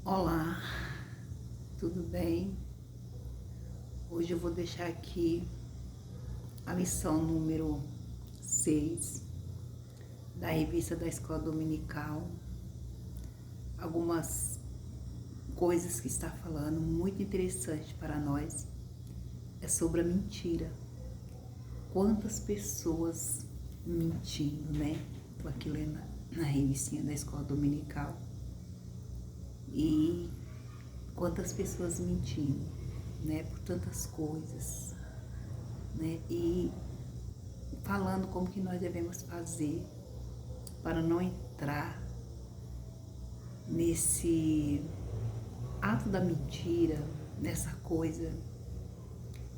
Olá, tudo bem? Hoje eu vou deixar aqui a lição número 6 da revista da Escola Dominical. Algumas coisas que está falando muito interessante para nós é sobre a mentira. Quantas pessoas mentindo, né? Estou aqui lendo na revistinha da Escola Dominical. E quantas pessoas mentindo, né, por tantas coisas, né, e falando como que nós devemos fazer para não entrar nesse ato da mentira, nessa coisa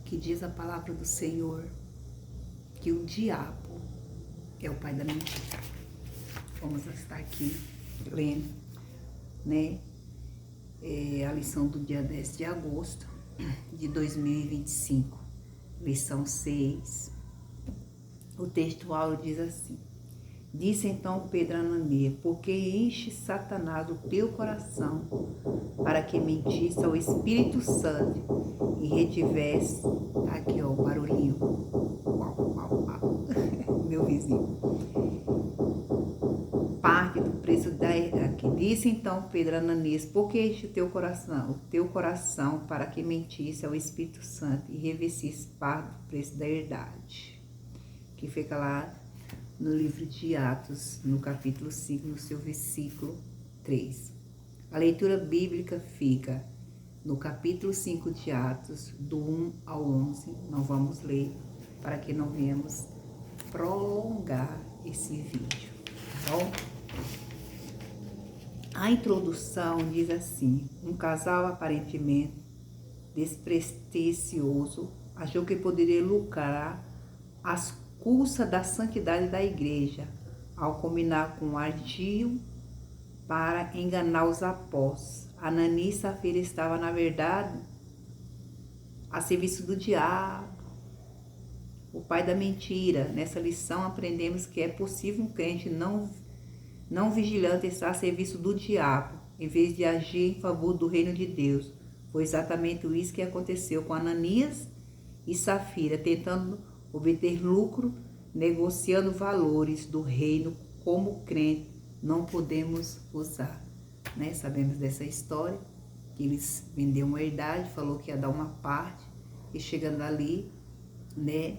que diz a palavra do Senhor, que o diabo é o pai da mentira. Vamos estar aqui lendo, né, a lição do dia 10 de agosto de 2025, lição 6. O texto áureo diz assim: Disse então Pedro a Ananias: Por que enche Satanás o teu coração para que mentisse ao Espírito Santo e retivesse, aqui ó, o barulhinho, uau, uau, uau, meu vizinho, parte do preço da aqui. Disse então Pedro a Ananias: Por que enche o teu coração para que mentisse ao Espírito Santo e revestisse parte do preço da herdade? Que fica lá no livro de Atos, no capítulo 5, no seu versículo 3. A leitura bíblica fica no capítulo 5 de Atos, do 1 ao 11. Não vamos ler para que não venhamos prolongar esse vídeo, tá bom? A introdução diz assim: um casal aparentemente despretensioso achou que poderia lucrar às custas da santidade da igreja, ao combinar com ardil para enganar os apóstolos. Ananias e Safira estava, na verdade, a serviço do diabo, o pai da mentira. Nessa lição aprendemos que é possível um crente não vigilante estar a serviço do diabo, em vez de agir em favor do reino de Deus. Foi exatamente isso que aconteceu com Ananias e Safira, tentando obter lucro, negociando valores do reino como crente. Não podemos usar, né? Sabemos dessa história, que eles venderam uma herdade, falou que ia dar uma parte, e chegando ali, né,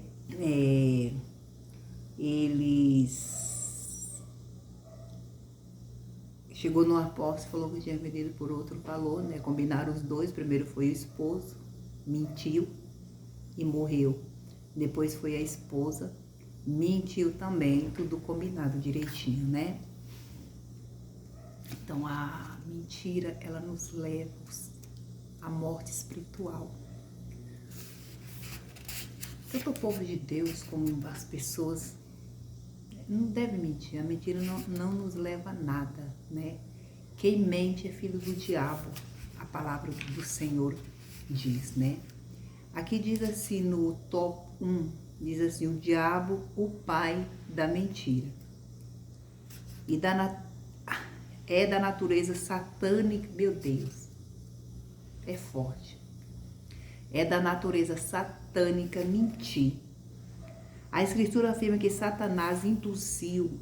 chegou no apóstolo, falou que tinha vendido por outro valor, né? Combinaram os dois. Primeiro foi o esposo, mentiu e morreu. Depois foi a esposa, mentiu também, tudo combinado direitinho, né? Então a mentira, ela nos leva à morte espiritual. Tanto o povo de Deus como as pessoas não devem mentir. A mentira não nos leva a nada, né? Quem mente é filho do diabo, a palavra do Senhor diz, né? Aqui diz assim, no top 1, diz assim: o diabo, o pai da mentira. E é da natureza satânica, meu Deus, é forte. É da natureza satânica mentir. A Escritura afirma que Satanás induziu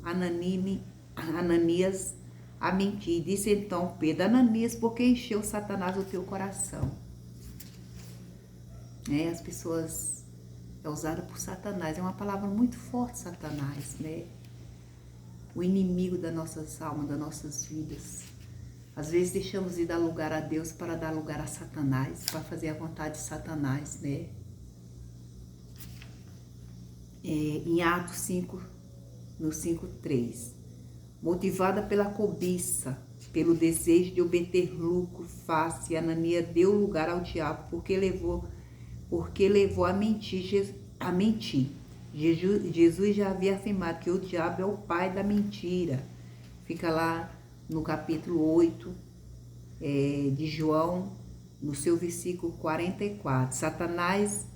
Ananias a mentir. Disse então Pedro: Ananias, por que encheu Satanás o teu coração? As pessoas é usada por Satanás. É uma palavra muito forte, Satanás, né? O inimigo das nossas almas, das nossas vidas. Às vezes deixamos de dar lugar a Deus para dar lugar a Satanás, para fazer a vontade de Satanás, né? Em Atos 5, no 5:3, motivada pela cobiça, pelo desejo de obter lucro fácil, Ananias deu lugar ao diabo, porque levou a mentir. Jesus já havia afirmado que o diabo é o pai da mentira. Fica lá no capítulo 8 de João, no seu versículo 44. Satanás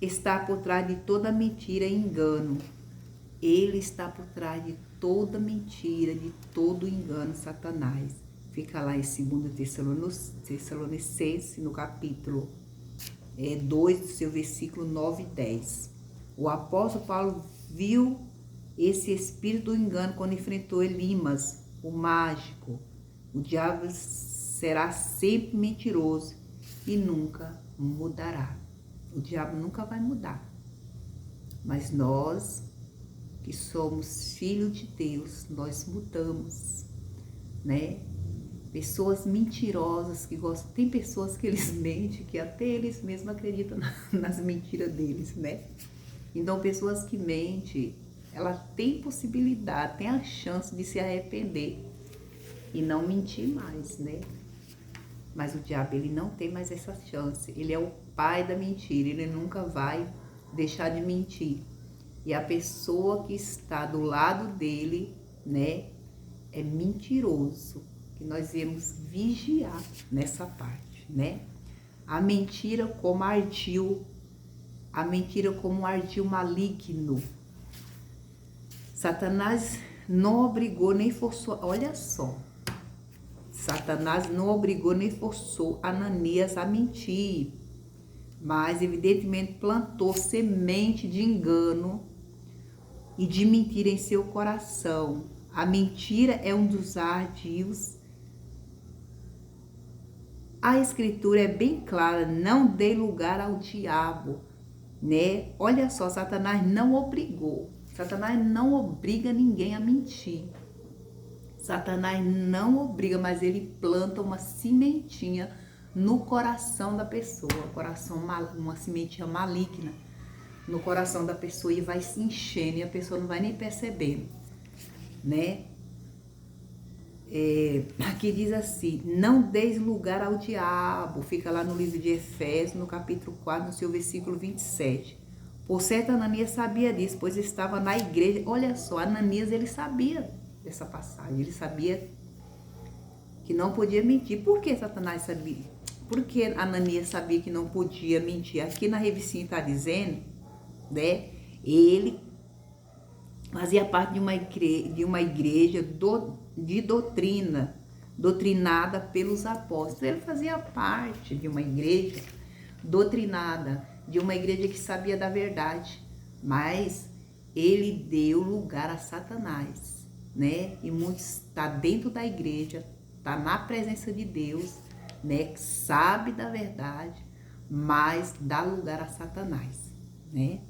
está por trás de toda mentira e engano. Ele está por trás de toda mentira, de todo engano, Satanás. Fica lá em 2 Tessalonicenses, no capítulo 2, do seu versículo 9 e 10. O apóstolo Paulo viu esse espírito do engano quando enfrentou Elimas, o mágico. O diabo será sempre mentiroso e nunca mudará. O diabo nunca vai mudar. Mas nós, que somos filhos de Deus, nós mudamos, né? Pessoas mentirosas que gostam, tem pessoas que eles mentem, que até eles mesmos acreditam nas mentiras deles, né? Então, pessoas que mentem, ela tem possibilidade, tem a chance de se arrepender e não mentir mais, né? Mas o diabo, ele não tem mais essa chance. Ele é o pai da mentira, ele nunca vai deixar de mentir. E a pessoa que está do lado dele, né, é mentiroso. Que nós iremos vigiar nessa parte, né? A mentira como ardil, a mentira como um ardil maligno. Satanás não obrigou nem forçou, olha só. Satanás não obrigou nem forçou Ananias a mentir, mas evidentemente plantou semente de engano e de mentira em seu coração. A mentira é um dos ardios. A escritura é bem clara, não dê lugar ao diabo, né? Olha só, Satanás não obrigou. Satanás não obriga ninguém a mentir. Satanás não obriga, mas ele planta uma sementinha no coração da pessoa, uma sementinha maligna no coração da pessoa e vai se enchendo e a pessoa não vai nem percebendo, né? Aqui diz assim, não deis lugar ao diabo, fica lá no livro de Efésios, no capítulo 4, no seu versículo 27. Por certo, Ananias sabia disso, pois estava na igreja. Olha só, Ananias, ele sabia dessa passagem, ele sabia que não podia mentir. Por que Satanás sabia? Por que Ananias sabia que não podia mentir? Aqui na revistinha está dizendo, né, ele fazia parte de uma igreja de doutrinada pelos apóstolos. Ele fazia parte de uma igreja doutrinada, de uma igreja que sabia da verdade, mas ele deu lugar a Satanás, né? E muitos está dentro da igreja, está na presença de Deus, né? Sabe da verdade, mas dá lugar a Satanás, né?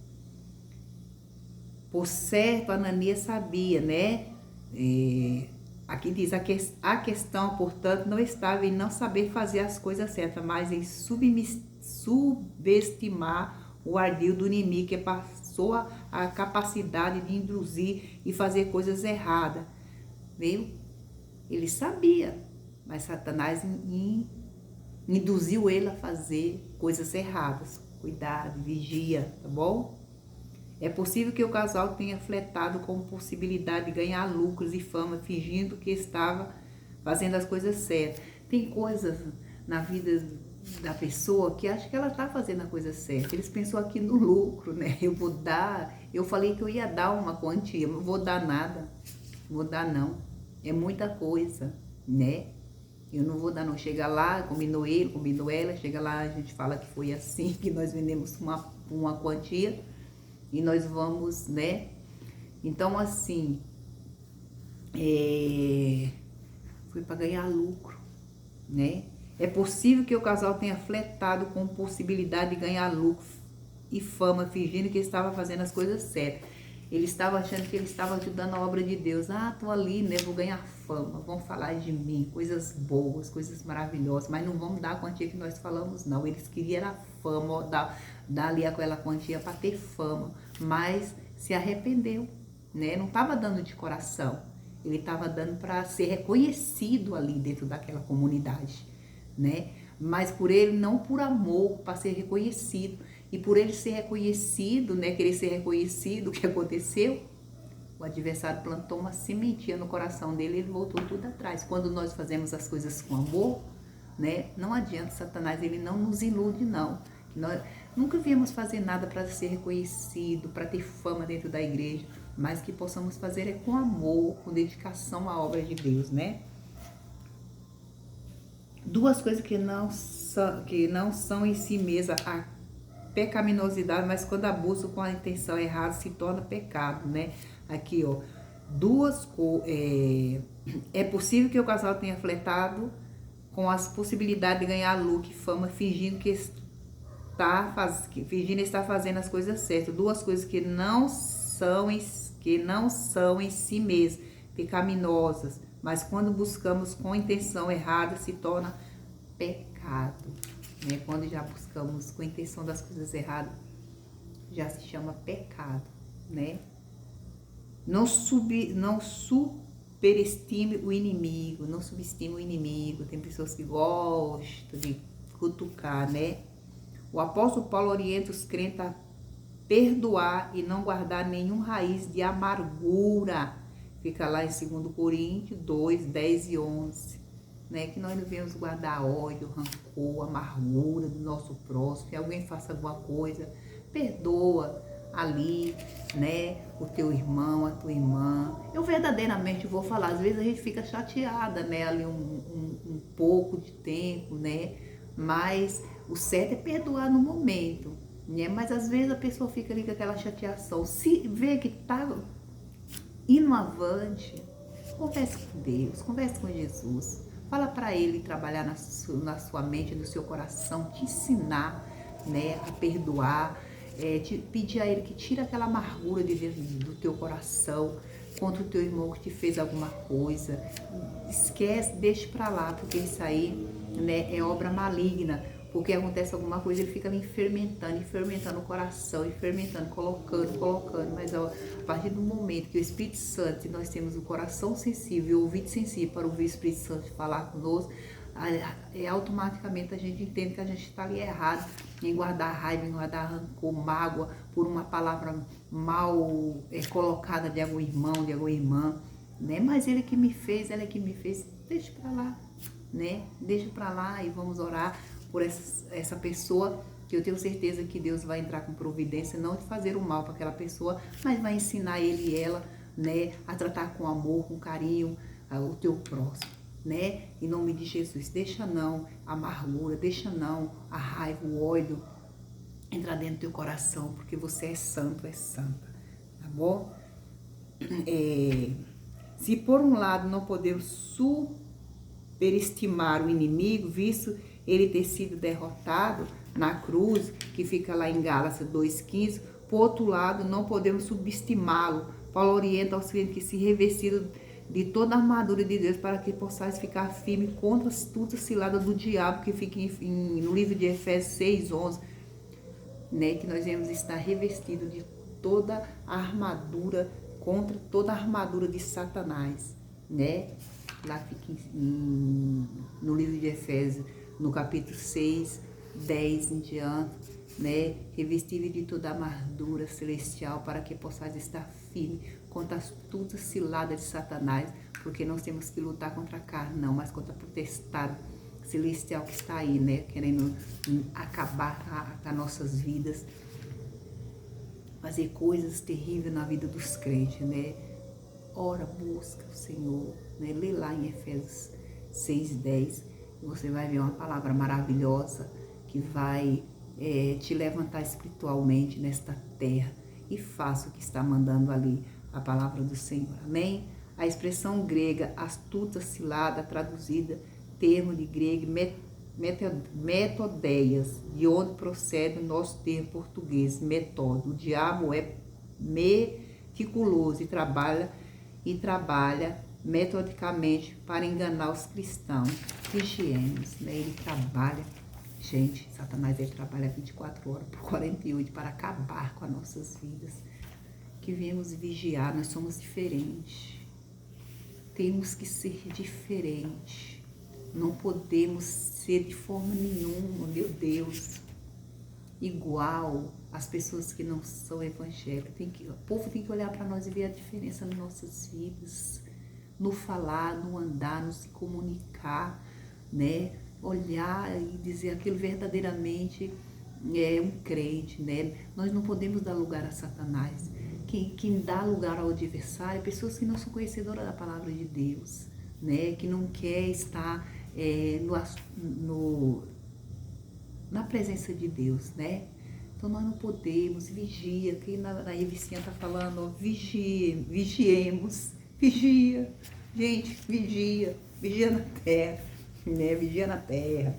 Por certo, Ananias sabia, né? Aqui diz, a questão, portanto, não estava em não saber fazer as coisas certas, mas em subestimar o ardil do inimigo, que passou a capacidade de induzir e fazer coisas erradas. Viu? Ele sabia, mas Satanás induziu ele a fazer coisas erradas. Cuidado, vigia, tá bom? É possível que o casal tenha flertado com possibilidade de ganhar lucros e fama, fingindo que estava fazendo as coisas certas. Tem coisas na vida da pessoa que acha que ela está fazendo a coisa certa. Eles pensam aqui no lucro, né? Eu falei que eu ia dar uma quantia, não vou dar nada, vou dar não. É muita coisa, né? Eu não vou dar não. Chega lá, combinou ele, combinou ela, chega lá, a gente fala que foi assim, que nós vendemos uma quantia, e nós vamos, né? Então, assim, foi para ganhar lucro, né? É possível que o casal tenha flertado com possibilidade de ganhar lucro e fama, fingindo que estava fazendo as coisas certas. Ele estava achando que ele estava ajudando a obra de Deus. Ah, tô ali, né? Vou ganhar fama, vão falar de mim, coisas boas, coisas maravilhosas, mas não vamos dar a quantia que nós falamos, não. Eles queriam a fama, dar ali aquela quantia para ter fama, mas se arrependeu, né? Não estava dando de coração, ele estava dando para ser reconhecido ali dentro daquela comunidade, né? Mas por ele, não por amor, para ser reconhecido. E por ele ser reconhecido, né, querer ser reconhecido, o que aconteceu? O adversário plantou uma sementinha no coração dele e ele voltou tudo atrás. Quando nós fazemos as coisas com amor, né, não adianta, Satanás, ele não nos ilude, não. Nós nunca viemos fazer nada para ser reconhecido, para ter fama dentro da igreja, mas que possamos fazer com amor, com dedicação à obra de Deus, né? Duas coisas que não são em si mesma a pecaminosidade, mas quando abuso com a intenção errada se torna pecado, né? Aqui, ó, é possível que o casal tenha flertado com as possibilidades de ganhar look e fama, fingindo estar fazendo as coisas certas. Duas coisas que não são em si mesmas pecaminosas, mas quando buscamos com intenção errada se torna pecado, né? Quando já buscamos com a intenção das coisas erradas, já se chama pecado, né? Não superestime o inimigo, não subestime o inimigo. Tem pessoas que gostam de cutucar, né? O apóstolo Paulo orienta os crentes a perdoar e não guardar nenhum raiz de amargura. Fica lá em 2 Coríntios 2, 10 e 11. Né? Que nós não devemos guardar ódio, rancor, amargura do nosso próximo. Se alguém faça alguma coisa, perdoa ali, né? O teu irmão, a tua irmã. Eu verdadeiramente vou falar, às vezes a gente fica chateada, né? Ali um pouco de tempo, né? Mas o certo é perdoar no momento, né? Mas às vezes a pessoa fica ali com aquela chateação. Se vê que tá indo avante, converse com Deus, converse com Jesus. Fala para Ele trabalhar na sua mente, no seu coração, te ensinar, né, a perdoar, pedir a Ele que tire aquela amargura de dentro do teu coração contra o teu irmão que te fez alguma coisa. Esquece, deixa para lá, porque isso aí, né, é obra maligna. Porque acontece alguma coisa, ele fica ali fermentando o coração, e fermentando, colocando. Mas ó, a partir do momento que o Espírito Santo, nós temos o coração sensível e o ouvido sensível para ouvir o Espírito Santo falar conosco, automaticamente a gente entende que a gente está ali errado em guardar raiva, em guardar rancor, mágoa, por uma palavra mal colocada de algum irmão, de alguma irmã, né? Mas ele que me fez, ela é que me fez, deixa para lá, né? Deixa para lá e vamos orar por essa pessoa, que eu tenho certeza que Deus vai entrar com providência, não de fazer o mal para aquela pessoa, mas vai ensinar ele e ela, né, a tratar com amor, com carinho, o teu próximo, né? Em nome de Jesus, deixa não a amargura, deixa não a raiva, o ódio entrar dentro do teu coração, porque você é santo, é santa, tá bom? Se por um lado não podemos superestimar o inimigo, visto ele ter sido derrotado na cruz, que fica lá em Gálatas 2,15, por outro lado, não podemos subestimá-lo. Paulo orienta aos crentes que se revestiram de toda a armadura de Deus para que possais ficar firme contra as astutas ciladas do diabo, que fica no livro de Efésios 6,11, né, que nós devemos estar revestidos de toda a armadura, contra toda a armadura de Satanás, né? Lá fica no livro de Efésios, no capítulo 6, 10 em diante, né? Revestido de toda a armadura celestial para que possais estar firme contra as astutas ciladas de Satanás, porque nós temos que lutar contra a carne, não, mas contra a potestade celestial que está aí, né? Querendo acabar com as nossas vidas, fazer coisas terríveis na vida dos crentes, né? Ora, busca o Senhor, né? Lê lá em Efésios 6:10, você vai ver uma palavra maravilhosa que vai te levantar espiritualmente nesta terra, e faça o que está mandando ali a palavra do Senhor, amém? A expressão grega astuta cilada, traduzida, termo de grego metodeias, de onde procede o nosso termo português, metódo. O diabo é meticuloso e trabalha metodicamente para enganar os cristãos. Vigiemos, né? Ele trabalha, gente, Satanás, ele trabalha 24 horas por 48 para acabar com as nossas vidas. Que viemos vigiar, nós somos diferentes. Temos que ser diferentes. Não podemos ser de forma nenhuma, meu Deus, igual às pessoas que não são evangélicas. O povo tem que olhar para nós e ver a diferença nas nossas vidas, no falar, no andar, no se comunicar, né? Olhar e dizer aquilo verdadeiramente é um crente, né? Nós não podemos dar lugar a Satanás. Quem dá lugar ao adversário é pessoas que não são conhecedoras da palavra de Deus, né? Que não quer estar na presença de Deus, né? Então nós não podemos, vigia, que na Evicinha está falando, ó, vigiemos, vigia, gente, vigia na terra, né? Vigia na terra.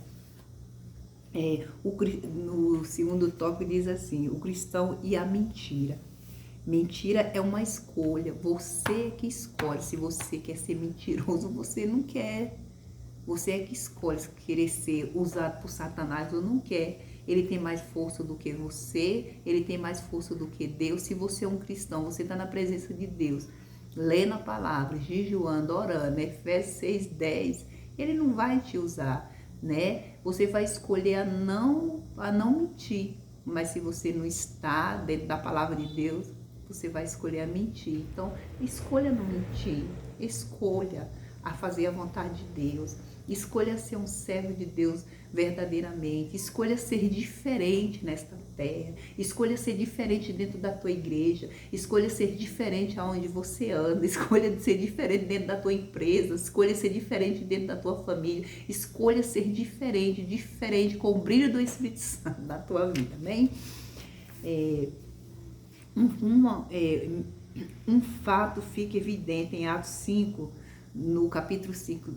No segundo tópico diz assim, o cristão e a mentira. Mentira é uma escolha, você que escolhe. Se você quer ser mentiroso, você não quer. Você é que escolhe querer ser usado por Satanás ou não quer. Ele tem mais força do que você, ele tem mais força do que Deus. Se você é um cristão, você está na presença de Deus, lendo a palavra, jejuando, orando, Efésios 6:10, ele não vai te usar, né? Você vai escolher a não mentir, mas se você não está dentro da palavra de Deus, você vai escolher a mentir. Então, escolha não mentir, escolha a fazer a vontade de Deus, escolha ser um servo de Deus verdadeiramente, escolha ser diferente nesta terra, escolha ser diferente dentro da tua igreja, escolha ser diferente aonde você anda, escolha ser diferente dentro da tua empresa, escolha ser diferente dentro da tua família, escolha ser diferente com o brilho do Espírito Santo na tua vida, amém? Um fato fica evidente em Atos 5, no capítulo 5,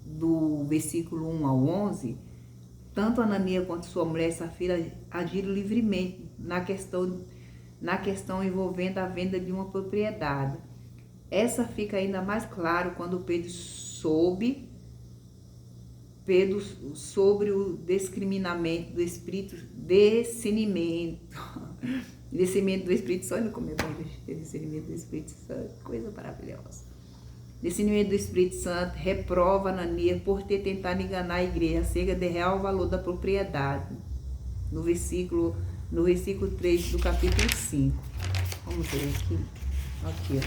do versículo 1 ao 11, tanto Ananias quanto sua mulher Safira agiram livremente na questão envolvendo a venda de uma propriedade. Essa fica ainda mais claro quando Pedro soube sobre o discriminamento do Espírito, discernimento do Espírito Santo, como é bom discernimento do Espírito Santo, coisa maravilhosa. Discernimento do Espírito Santo reprova Ananias por ter tentado enganar a igreja acerca do real valor da propriedade. No versículo 3 do capítulo 5. Vamos ver aqui. Aqui, ó.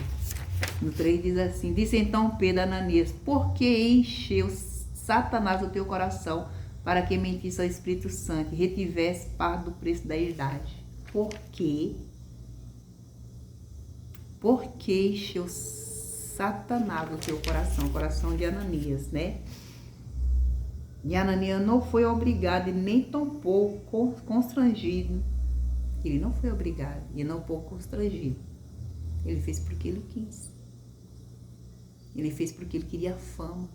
No 3 diz assim: disse então Pedro a Ananias: por que encheu Satanás o teu coração para que mentisse ao Espírito Santo e retivesse parte do preço da herdade? Por quê? Por que encheu Satanás o teu coração, o coração de Ananias, né? E Ananias não foi obrigado e nem tampouco constrangido. Ele não foi obrigado e não pouco constrangido. Ele fez porque ele quis. Ele fez porque ele queria fama.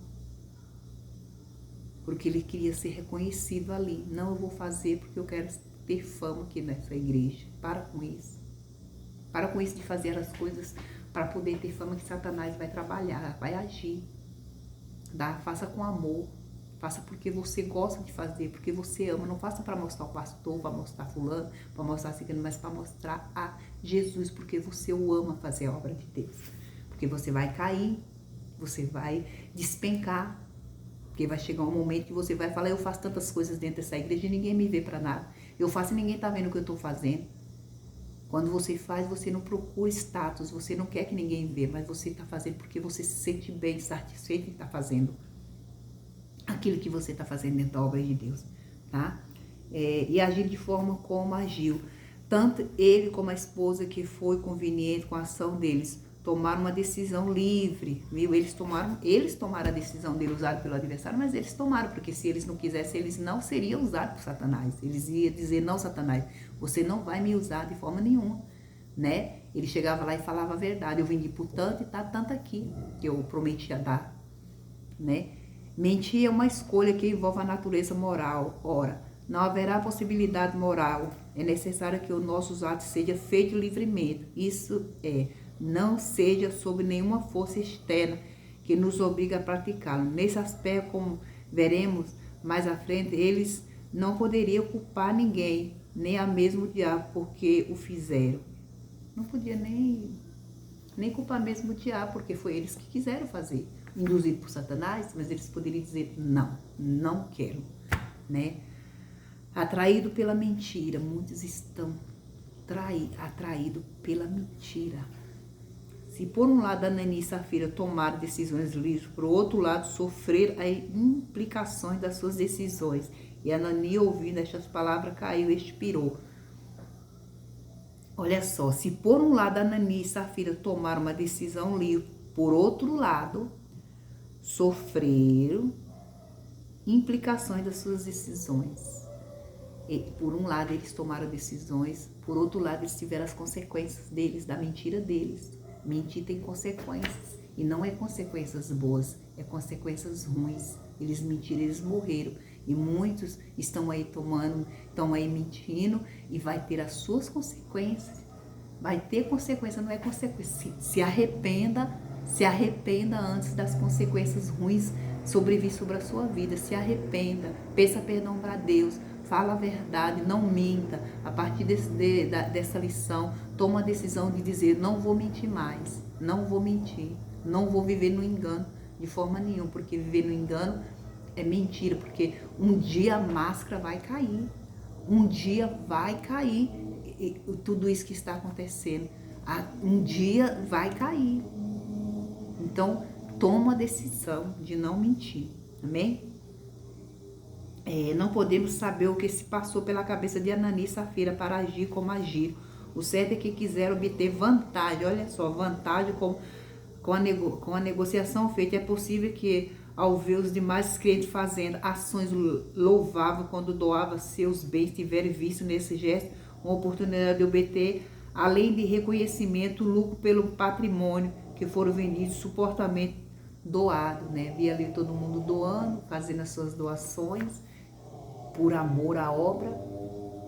Porque ele queria ser reconhecido ali. Não, eu vou fazer porque eu quero ter fama aqui nessa igreja. Para com isso. Para com isso de fazer as coisas para poder ter fama, que Satanás vai trabalhar, vai agir. Faça com amor. Faça porque você gosta de fazer, porque você ama. Não faça para mostrar o pastor, para mostrar fulano, para mostrar ciclano, mas para mostrar a Jesus, porque você o ama fazer a obra de Deus. Porque você vai cair, você vai despencar, porque vai chegar um momento que você vai falar: eu faço tantas coisas dentro dessa igreja e ninguém me vê para nada. Eu faço e ninguém está vendo o que eu estou fazendo. Quando você faz, você não procura status, você não quer que ninguém vê, mas você está fazendo porque você se sente bem, satisfeito em estar fazendo aquilo que você está fazendo dentro da obra de Deus, tá? E agir de forma como agiu. Tanto ele como a esposa, que foi conveniente com a ação deles, tomaram uma decisão livre, viu? Eles tomaram a decisão de usar pelo adversário, mas eles tomaram, porque se eles não quisessem, eles não seriam usados por Satanás. Eles iam dizer: não, Satanás, você não vai me usar de forma nenhuma, né? Ele chegava lá e falava a verdade: eu vendi por tanto e tá tanto aqui, que eu prometia dar, né? Mentir é uma escolha que envolve a natureza moral. Ora, não haverá possibilidade moral. É necessário que os nossos atos sejam feitos livremente. Isso não seja sob nenhuma força externa que nos obriga a praticá-lo. Nesse aspecto, como veremos mais à frente, eles não poderiam culpar ninguém, nem a mesmo o diabo, porque o fizeram. Não podia nem culpar mesmo o diabo, porque foi eles que quiseram fazer, induzido por Satanás, mas eles poderiam dizer: não quero, né? Atraído pela mentira, muitos estão atraídos pela mentira. Se por um lado Ananias e Safira tomaram decisões livres, por outro lado sofreram as implicações das suas decisões. E Ananias, ouvindo estas palavras, caiu e expirou. Olha só, se por um lado Ananias e Safira tomaram uma decisão livre, por outro lado sofreram implicações das suas decisões. E, por um lado, eles tomaram decisões, por outro lado, eles tiveram as consequências deles, da mentira deles. Mentir tem consequências, e não é consequências boas, é consequências ruins. Eles mentiram, eles morreram, e muitos estão aí mentindo, e vai ter as suas consequências. Vai ter consequência, não é consequência. Se arrependa antes das consequências ruins sobrevir sobre a sua vida. Se arrependa, peça perdão para Deus, fala a verdade, não minta. A partir dessa lição, toma a decisão de dizer: não vou mentir mais, não vou mentir, não vou viver no engano de forma nenhuma, porque viver no engano é mentira, porque um dia a máscara vai cair, um dia vai cair tudo isso que está acontecendo, um dia vai cair. Então, toma a decisão de não mentir, amém? Não podemos saber o que se passou pela cabeça de Ananias e Safira para agir como agiram. O certo é que quiseram obter vantagem, olha só, vantagem com a negociação feita. É possível que, ao ver os demais crentes fazendo ações louváveis quando doavam seus bens, tiverem visto nesse gesto uma oportunidade de obter, além de reconhecimento, lucro pelo patrimônio que foram vendidos, supostamente doado, né? Via ali todo mundo doando, fazendo as suas doações por amor à obra,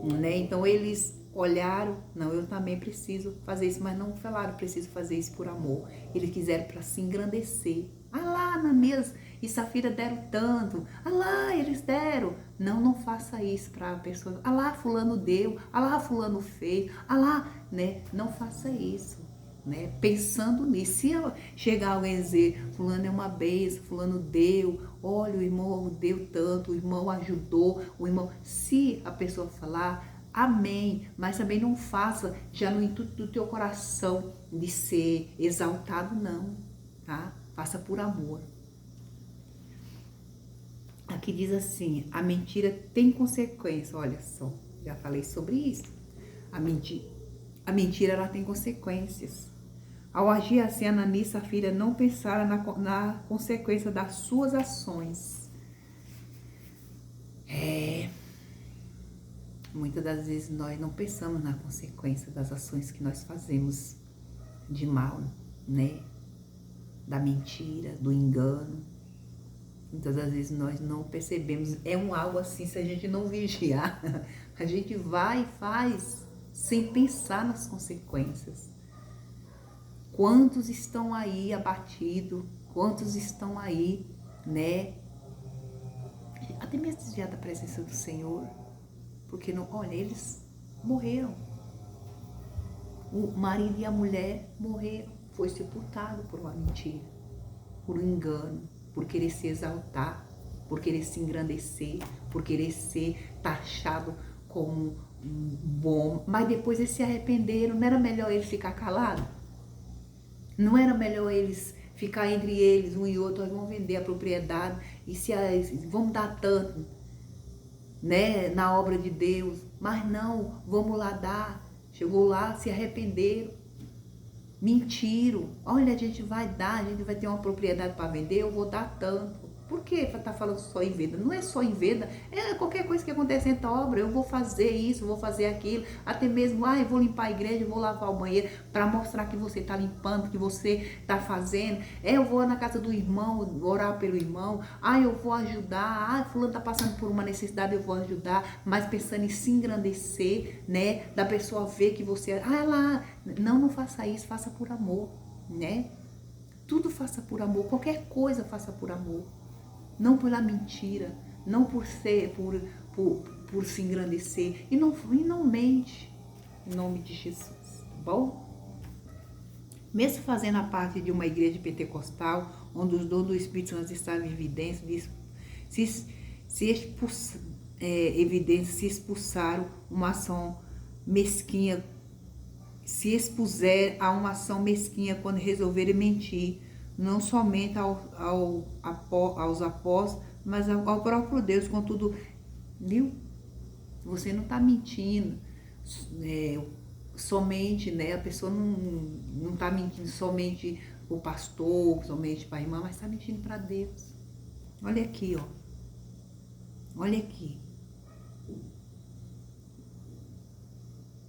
né? Então eles olharam, não, eu também preciso fazer isso, mas não falaram, preciso fazer isso por amor. Eles quiseram para se engrandecer. Ah lá, Ananias e Safira deram tanto. Ah lá, eles deram. Não, não faça isso para a pessoa. Ah lá, fulano deu. Ah lá, fulano fez. Ah lá, né? Não faça isso, né? Pensando nisso. Se chegar alguém e dizer, fulano é uma bênção, fulano deu, olha, o irmão deu tanto, o irmão ajudou, o irmão... Se a pessoa falar, amém, mas também não faça já no intuito do teu coração de ser exaltado, não, tá? Faça por amor. Aqui diz assim, a mentira tem consequência, olha só, já falei sobre isso. A mentira ela tem consequências. Ao agir assim, Ananias e Safira não pensaram na consequência das suas ações. Muitas das vezes nós não pensamos na consequência das ações que nós fazemos de mal, né? Da mentira, do engano. Muitas das vezes nós não percebemos. É algo assim, se a gente não vigiar, a gente vai e faz sem pensar nas consequências. Quantos estão aí abatidos? Quantos estão aí, né? Até mesmo desviar da presença do Senhor. Porque, não, olha, eles morreram. O marido e a mulher morreram. Foi sepultado por uma mentira, por um engano, por querer se exaltar, por querer se engrandecer, por querer ser taxado como bom. Mas depois eles se arrependeram. Não era melhor eles ficar calados? Não era melhor eles ficar entre eles, um e outro, nós vamos vender a propriedade e vamos dar tanto, né, na obra de Deus, mas não, vamos lá dar. Chegou lá, se arrependeram, mentiram. Olha, a gente vai dar, a gente vai ter uma propriedade para vender, eu vou dar tanto. Por que está falando só em venda? Não é só em venda, é qualquer coisa que acontece dentro da obra. Eu vou fazer isso, vou fazer aquilo, até mesmo, eu vou limpar a igreja, eu vou lavar o banheiro, para mostrar que você está limpando, que você está fazendo. Eu vou na casa do irmão, orar pelo irmão, eu vou ajudar, fulano está passando por uma necessidade, eu vou ajudar, mas pensando em se engrandecer, né, da pessoa ver que você, não faça isso, faça por amor, né? Tudo faça por amor, qualquer coisa faça por amor. Não pela mentira, não por se engrandecer. E não mente, em nome de Jesus, tá bom? Mesmo fazendo a parte de uma igreja pentecostal, onde os dons do Espírito Santo estão em evidência, se expulsaram uma ação mesquinha, se expuser a uma ação mesquinha quando resolverem mentir, não somente aos apóstolos, mas ao próprio Deus. Contudo, viu? Você não está mentindo somente, né? A pessoa não está mentindo somente para o pastor, somente para a irmã, mas está mentindo para Deus. Olha aqui, ó. Olha aqui.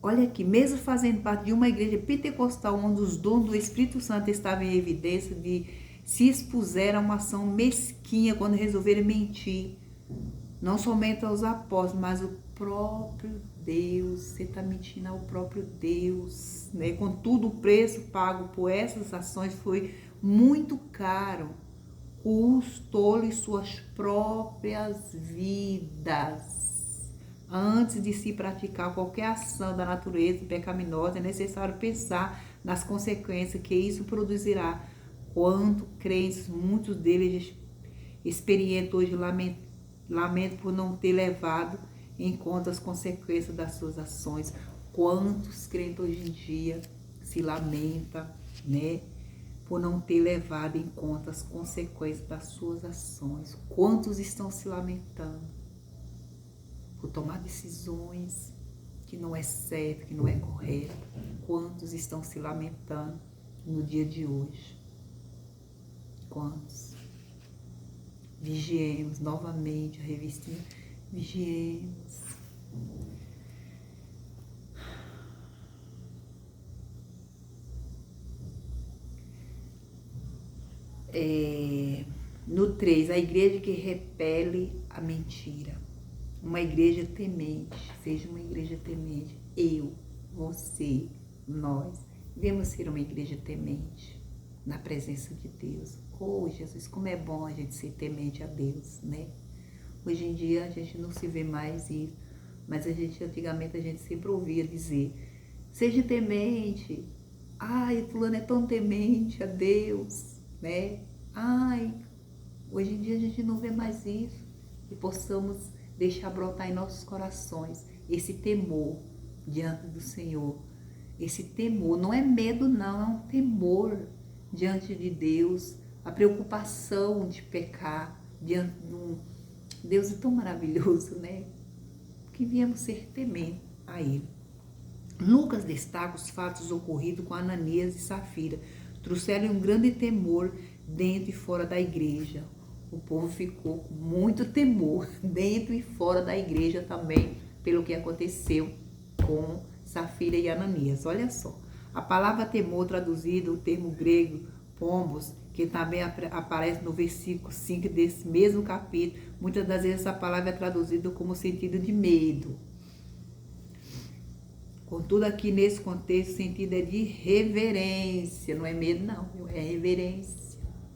Olha aqui, mesmo fazendo parte de uma igreja pentecostal onde os dons do Espírito Santo estavam em evidência, de se expuseram a uma ação mesquinha quando resolveram mentir, não somente aos apóstolos, mas o próprio Deus. Você está mentindo ao próprio Deus, né? Contudo, o preço pago por essas ações foi muito caro, custou-lhe suas próprias vidas. Antes de se praticar qualquer ação da natureza pecaminosa, é necessário pensar nas consequências que isso produzirá. Quanto crentes, muitos deles experientes hoje, lamento por não ter levado em conta as consequências das suas ações. Quantos crentes hoje em dia se lamenta, né, por não ter levado em conta as consequências das suas ações? Quantos estão se lamentando por tomar decisões que não é certo, que não é correto? Quantos estão se lamentando no dia de hoje? Quantos? Vigiemos novamente a revistinha. Vigiemos. No 3, a igreja que repele a mentira. Uma igreja temente, seja uma igreja temente. Eu, você, nós, devemos ser uma igreja temente na presença de Deus. Oh, Jesus, como é bom a gente ser temente a Deus, né? Hoje em dia a gente não se vê mais isso, mas antigamente a gente sempre ouvia dizer: seja temente. Ai, fulano é tão temente a Deus, né? Ai, hoje em dia a gente não vê mais isso, e possamos deixar brotar em nossos corações esse temor diante do Senhor. Esse temor, não é medo não, é um temor diante de Deus, a preocupação de pecar diante de um Deus tão maravilhoso, né? Que viemos ser temente a Ele. Lucas destaca os fatos ocorridos com Ananias e Safira. Trouxeram um grande temor dentro e fora da igreja. O povo ficou com muito temor dentro e fora da igreja também, pelo que aconteceu com Safira e Ananias. Olha só, a palavra temor traduzida, o termo grego pombos, que também aparece no versículo 5 desse mesmo capítulo, muitas das vezes essa palavra é traduzida como sentido de medo. Contudo, aqui nesse contexto, o sentido é de reverência, não é medo não, é reverência.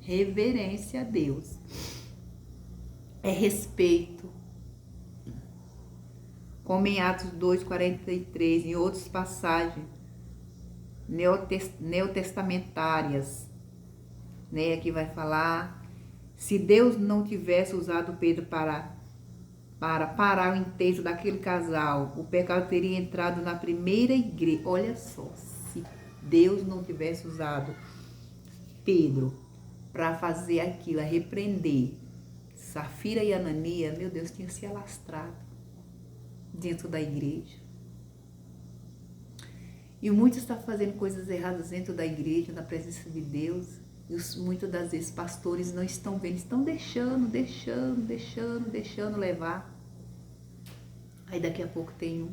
Reverência a Deus. É respeito. Como em Atos 2:43, em outras passagens neotestamentárias, né, aqui vai falar: se Deus não tivesse usado Pedro para parar o intento daquele casal, o pecado teria entrado na primeira igreja. Olha só, se Deus não tivesse usado Pedro para fazer aquilo, a repreender Safira e Ananias, meu Deus, tinha se alastrado dentro da igreja. E muitos estão fazendo coisas erradas dentro da igreja, na presença de Deus, e muitas das vezes pastores não estão vendo, estão deixando levar. Aí daqui a pouco tem um,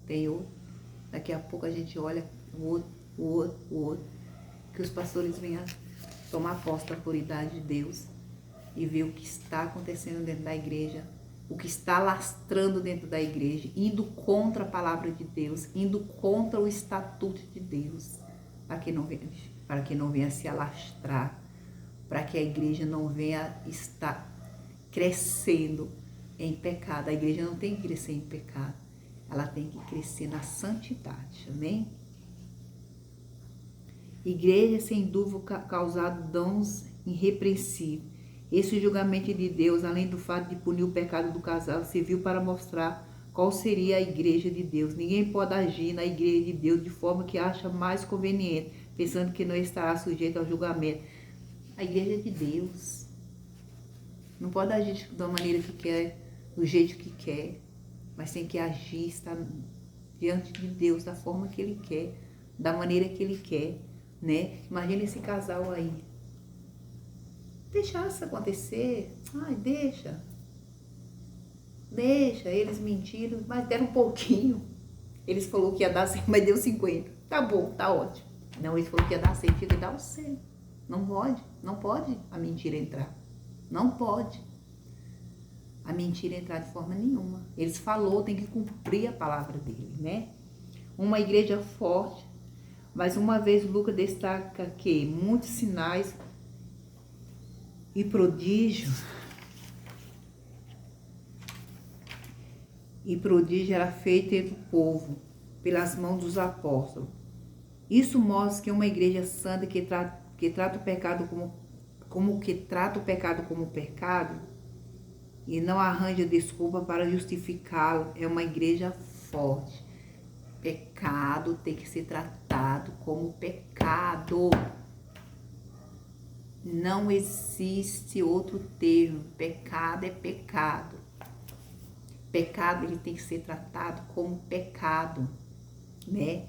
tem outro, daqui a pouco a gente olha o outro, que os pastores venham tomar posse da autoridade de Deus e ver o que está acontecendo dentro da igreja, o que está lastrando dentro da igreja, indo contra a palavra de Deus, indo contra o estatuto de Deus, para que não venha se alastrar, para que a igreja não venha estar crescendo em pecado. A igreja não tem que crescer em pecado, ela tem que crescer na santidade, amém? Igreja, sem dúvida, causado dons irrepreensíveis. Esse julgamento de Deus, além do fato de punir o pecado do casal, serviu para mostrar qual seria a igreja de Deus. Ninguém pode agir na igreja de Deus de forma que acha mais conveniente, pensando que não estará sujeito ao julgamento. A igreja é de Deus. Não pode agir da maneira que quer, do jeito que quer, mas tem que agir, estar diante de Deus da forma que Ele quer, da maneira que Ele quer, né? Imagina esse casal aí. Deixar isso acontecer. Ai, deixa. Deixa, eles mentiram, mas deram um pouquinho. Eles falaram que ia dar 100, mas deu 50. Tá bom, tá ótimo. Não, eles falaram que ia dar 100, tinha que dar o 100. Não pode a mentira entrar. Não pode a mentira entrar de forma nenhuma. Eles falou, tem que cumprir a palavra dele, né? Uma igreja forte, mas uma vez Lucas destaca que muitos sinais e prodígios era feito entre o povo pelas mãos dos apóstolos. Isso mostra que uma igreja santa que trata o pecado como pecado e não arranja desculpa para justificá-lo é uma igreja forte. Pecado tem que ser tratado como pecado. Não existe outro termo. Pecado é pecado. Pecado, ele tem que ser tratado como pecado, né?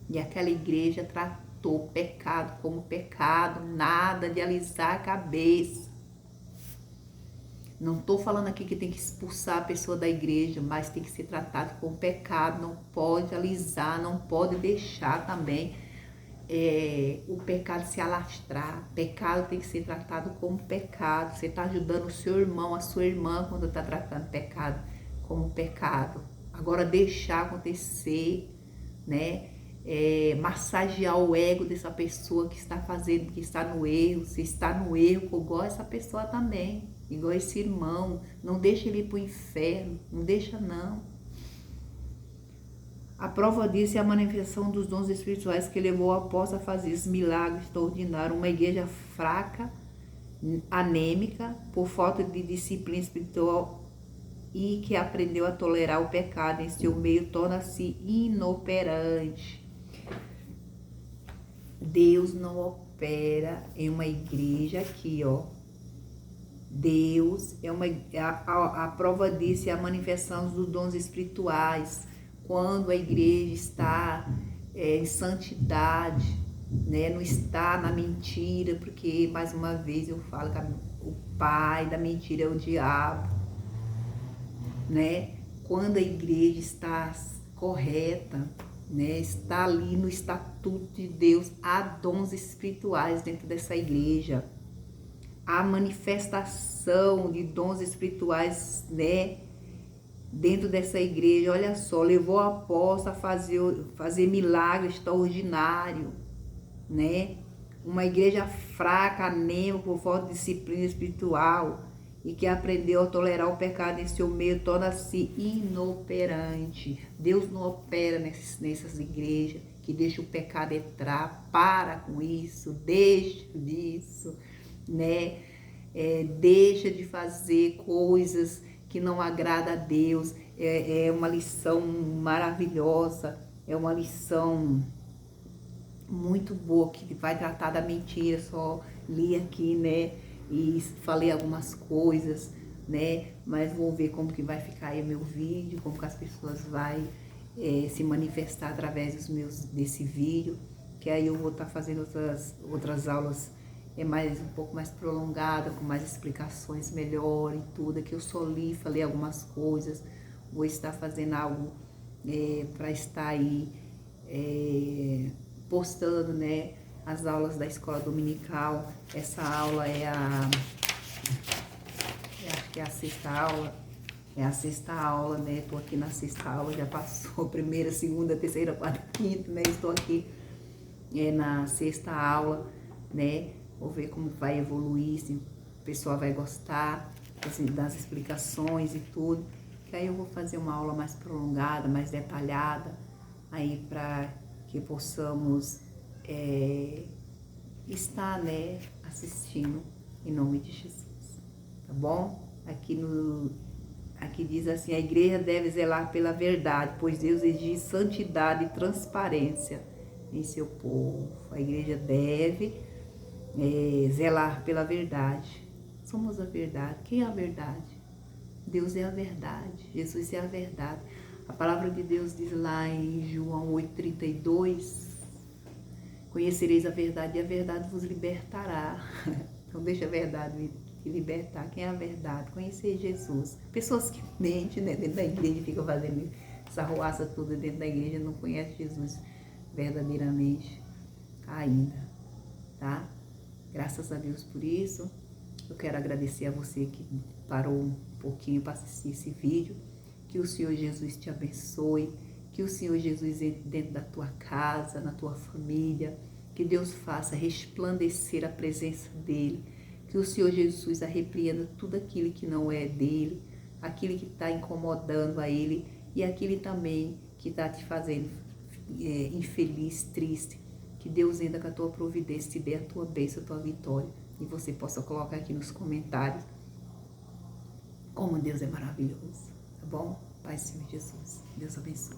E aquela igreja tratou pecado como pecado, nada de alisar a cabeça. Não estou falando aqui que tem que expulsar a pessoa da igreja, mas tem que ser tratado como pecado, não pode alisar, não pode deixar também o pecado se alastrar. Pecado tem que ser tratado como pecado. Você está ajudando o seu irmão, a sua irmã, quando está tratando pecado como pecado. Agora deixar acontecer, né? Massagear o ego dessa pessoa que está fazendo, que está no erro. Se está no erro, igual essa pessoa também, igual esse irmão. Não deixa ele ir para o inferno, não deixa não. A prova disso é a manifestação dos dons espirituais que levou o apóstolo a fazer esses milagres extraordinários. Uma igreja fraca, anêmica, por falta de disciplina espiritual e que aprendeu a tolerar o pecado em seu meio, torna-se inoperante. Deus não opera em uma igreja aqui, ó. Deus a prova disso é a manifestação dos dons espirituais. Quando a igreja está em santidade, né? Não está na mentira, porque, mais uma vez, eu falo que o pai da mentira é o diabo, né? Quando a igreja está correta, né? Está ali no estatuto de Deus, há dons espirituais dentro dessa igreja. A manifestação de dons espirituais, né? Dentro dessa igreja, olha só, levou o apóstolo a fazer milagre extraordinário, né? Uma igreja fraca, anêmica, por falta de disciplina espiritual e que aprendeu a tolerar o pecado em seu meio, torna-se inoperante. Deus não opera nessas igrejas que deixa o pecado entrar. Para com isso, deixa disso, né? Deixa de fazer coisas que não agrada a Deus. É uma lição maravilhosa, é uma lição muito boa que vai tratar da mentira. Só li aqui, né, e falei algumas coisas, né, mas vou ver como que vai ficar aí o meu vídeo, como que as pessoas vão se manifestar através desse vídeo, que aí eu vou estar fazendo outras aulas um pouco mais prolongada, com mais explicações melhor e tudo. Aqui eu só li, falei algumas coisas. Vou estar fazendo algo para estar aí postando, né, as aulas da escola dominical. Essa aula acho que é a sexta aula. É a sexta aula, né? Estou aqui na sexta aula, já passou a primeira, segunda, terceira, quarta, quinta, né? Estou aqui na sexta aula, né? Vou ver como vai evoluir, se o pessoal vai gostar das explicações e tudo. Que aí eu vou fazer uma aula mais prolongada, mais detalhada, aí para que possamos estar, né, assistindo em nome de Jesus, tá bom? Aqui diz assim: a igreja deve zelar pela verdade, pois Deus exige santidade e transparência em seu povo. A igreja deve zelar pela verdade. Somos a verdade. Quem é a verdade? Deus é a verdade. Jesus é a verdade. A palavra de Deus diz lá em João 8,32: conhecereis a verdade e a verdade vos libertará. Então deixa a verdade te libertar. Quem é a verdade? Conhecer Jesus. Pessoas que mentem, né, dentro da igreja, ficam fazendo essa ruaça toda dentro da igreja, não conhecem Jesus verdadeiramente ainda, tá? Graças a Deus por isso. Eu quero agradecer a você que parou um pouquinho para assistir esse vídeo. Que o Senhor Jesus te abençoe. Que o Senhor Jesus entre dentro da tua casa, na tua família. Que Deus faça resplandecer a presença dEle. Que o Senhor Jesus repreenda tudo aquilo que não é dEle. Aquilo que está incomodando a Ele. E aquele também que está te fazendo infeliz, triste. Que Deus ainda com a tua providência te dê a tua bênção, a tua vitória. E você possa colocar aqui nos comentários como Deus é maravilhoso. Tá bom? Pai, Senhor Jesus. Deus abençoe.